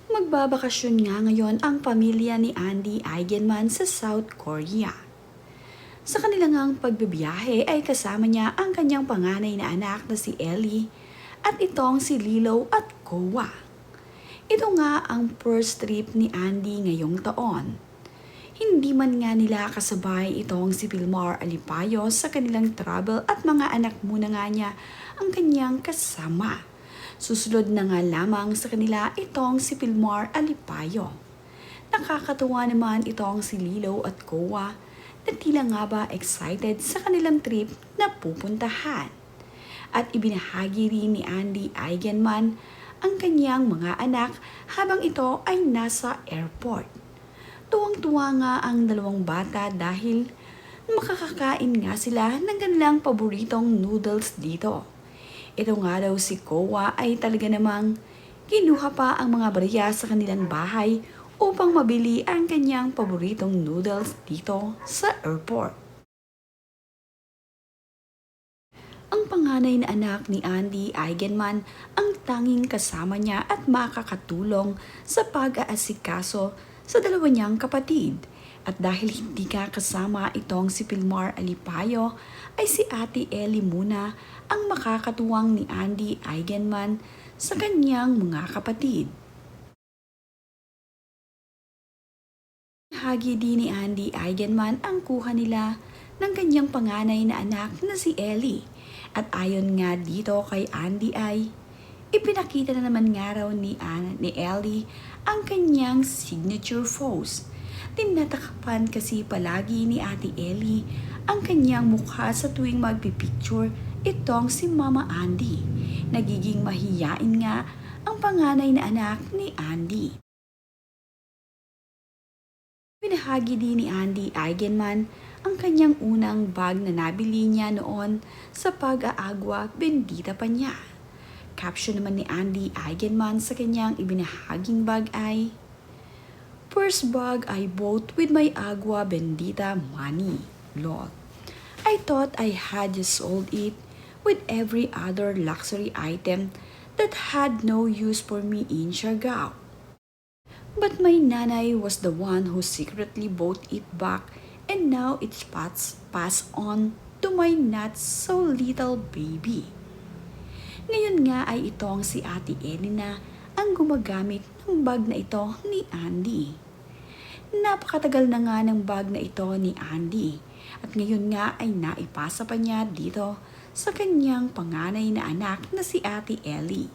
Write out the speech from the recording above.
Magbabakasyon nga ngayon ang pamilya ni Andy Eigenman sa South Korea. Sa kanilang ngang pagbibiyahe ay kasama niya ang kanyang panganay na anak na si Ellie at itong si Lilo at Koa. Ito nga ang first trip ni Andy ngayong taon. Hindi man nga nila kasabay itong si Vilmar Alipayo sa kanilang travel at mga anak muna nga niya ang kanyang kasama. Susunod na nga lamang sa kanila itong si Vilmar Alipayo. Nakakatuwa naman itong si Lilo at Koa na tila nga ba excited sa kanilang trip na pupuntahan. At ibinahagi rin ni Andy Eigenman ang kanyang mga anak habang ito ay nasa airport. Tuwang-tuwa nga ang dalawang bata dahil makakakain nga sila ng kanilang paboritong noodles dito. Ito nga daw si Koa ay talaga namang kinuha pa ang mga barya sa kanilang bahay upang mabili ang kanyang paboritong noodles dito sa airport. Ang panganay na anak ni Andy Eigenman ang tanging kasama niya at makakatulong sa pag-aasikaso sa dalawa niyang kapatid. At dahil hindi ka kasama itong si Vilmar Alipayo, ay si Ate Ellie muna ang makakatuwang ni Andy Eigenman sa kanyang mga kapatid. Hagi din ni Andy Eigenman ang kuha nila ng kanyang panganay na anak na si Ellie. At ayon nga dito kay Andy ay ipinakita na naman nga raw ni Ellie ang kanyang signature pose. Tinatakapan kasi palagi ni Ate Ellie ang kanyang mukha sa tuwing magpipicture itong si Mama Andy. Nagiging mahiyain nga ang panganay na anak ni Andy. Pinahagi din ni Andy Eigenman ang kanyang unang bag na nabili niya noon sa pag-aagwa bendita pa niya. Caption naman ni Andy Eigenman sa kanyang ibinahaging bag ay, "First bag I bought with my agua bendita money, Lord. I thought I had just sold it with every other luxury item that had no use for me in Siargao. But my nanay was the one who secretly bought it back and now it's passed on to my not so little baby." Ngayon nga ay itong si Ate Ellie na ang gumagamit ng bag na ito ni Andy. Napakatagal na nga ng bag na ito ni Andy at ngayon nga ay naipasa pa niya dito sa kanyang panganay na anak na si Ate Ellie.